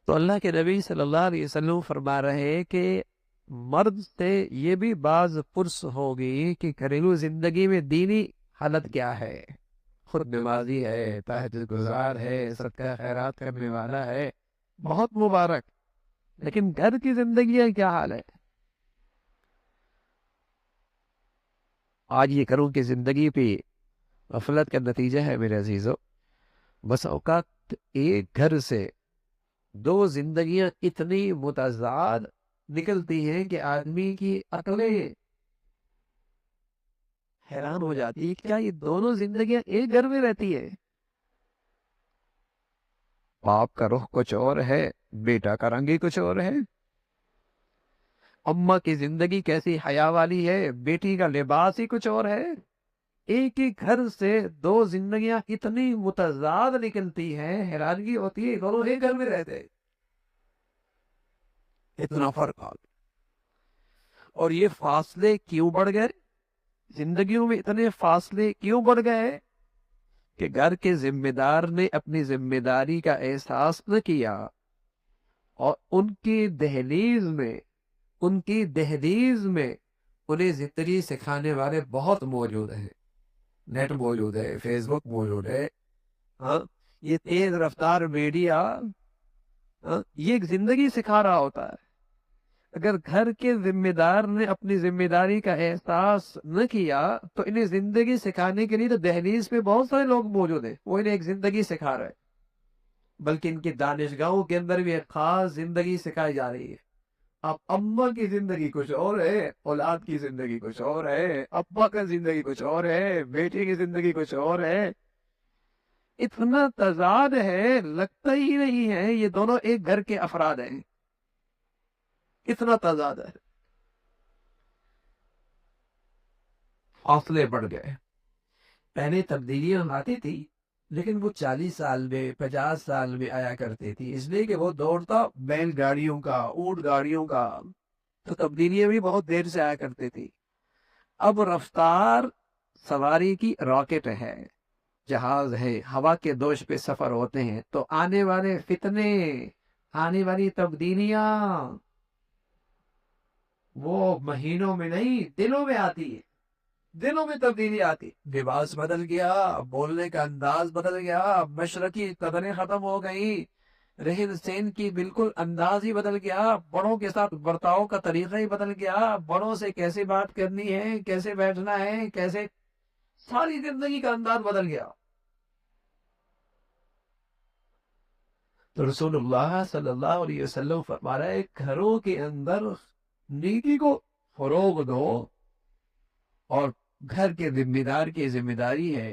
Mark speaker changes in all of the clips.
Speaker 1: تو اللہ کے نبی صلی اللہ علیہ وسلم فرما رہے ہیں کہ مرد سے یہ بھی بعض پرس ہوگی کہ گھریلو زندگی میں دینی حالت کیا ہے، خود نمازی ہے، تہجد گزار ہے، صدقہ خیرات کرنے والا ہے، بہت مبارک، لیکن گھر کی زندگی کا کیا حال ہے؟ آج یہ گھروں کی زندگی پہ غفلت کا نتیجہ ہے میرے عزیزو۔ بس اوقات ایک گھر سے دو زندگیاں اتنی متضاد نکلتی ہیں کہ آدمی کی عقلیں حیران ہو جاتی ہے، کیا یہ دونوں زندگیاں ایک گھر میں رہتی ہے؟ باپ کا رخ کچھ اور ہے، بیٹا کا رنگ ہی کچھ اور ہے۔ اماں کی زندگی کیسی حیا والی ہے، بیٹی کا لباس ہی کچھ اور ہے۔ ایک ہی گھر سے دو زندگیاں اتنی متضاد نکلتی ہیں، حیرانگی ہوتی ہے دونوں ایک گھر میں رہتے ہیں، اتنا فرق آ گیا۔ اور یہ فاصلے کیوں بڑھ گئے؟ زندگیوں میں اتنے فاصلے کیوں بڑھ گئے کہ گھر کے ذمہ دار نے اپنی ذمہ داری کا احساس نہ کیا، اور ان کی دہلیز میں انہیں زندگی سکھانے والے بہت موجود ہیں۔ نیٹ موجود ہے، فیس بک موجود ہے، ہاں، یہ تیز رفتار میڈیا، ہاں، یہ ایک زندگی سکھا رہا ہوتا ہے۔ اگر گھر کے ذمہ دار نے اپنی ذمہ داری کا احساس نہ کیا تو انہیں زندگی سکھانے کے لیے تو دہلیز پہ بہت سارے لوگ موجود ہیں، وہ انہیں ایک زندگی سکھا رہے ہیں، بلکہ ان کی دانشگاہوں کے اندر بھی ایک خاص زندگی سکھائی جا رہی ہے۔ اب اماں کی زندگی کچھ اور ہے، اولاد کی زندگی کچھ اور ہے، ابا کا زندگی کچھ اور ہے، بیٹے کی زندگی کچھ اور ہے۔ اتنا تضاد ہے، لگتا ہی نہیں ہے یہ دونوں ایک گھر کے افراد ہیں، اتنا تضاد ہے۔ فاصلے بڑھ گئے۔ پہلے تبدیلیاں آتی تھی لیکن وہ 40 سال میں 50 سال میں آیا کرتی تھی، اس لیے کہ وہ دور تھا بیل گاڑیوں کا، اونٹ گاڑیوں کا، تو تبدیلیاں بھی بہت دیر سے آیا کرتی تھی۔ اب رفتار سواری کی راکٹ ہے، جہاز ہے، ہوا کے دوش پہ سفر ہوتے ہیں، تو آنے والے فتنے، آنے والی تبدیلیاں وہ مہینوں میں نہیں، دنوں میں آتی ہے، دنوں میں تبدیلی آتی۔ لباس بدل گیا، بولنے کا انداز بدل گیا، مشرقی قدریں ختم ہو گئی، رہن سہن کی بالکل انداز ہی بدل گیا، بڑوں کے ساتھ برتاؤ کا طریقہ ہی بدل گیا، بڑوں سے کیسے بات کرنی ہے، کیسے بیٹھنا ہے، کیسے، ساری زندگی کا انداز بدل گیا۔ تو رسول اللہ صلی اللہ علیہ وسلم فرما رہا ہے گھروں کے اندر نیکی کو فروغ دو، اور گھر کے ذمہ دار کی ذمہ داری ہے،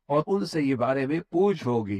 Speaker 1: اور ان سے یہ بارے میں پوچھ ہوگی۔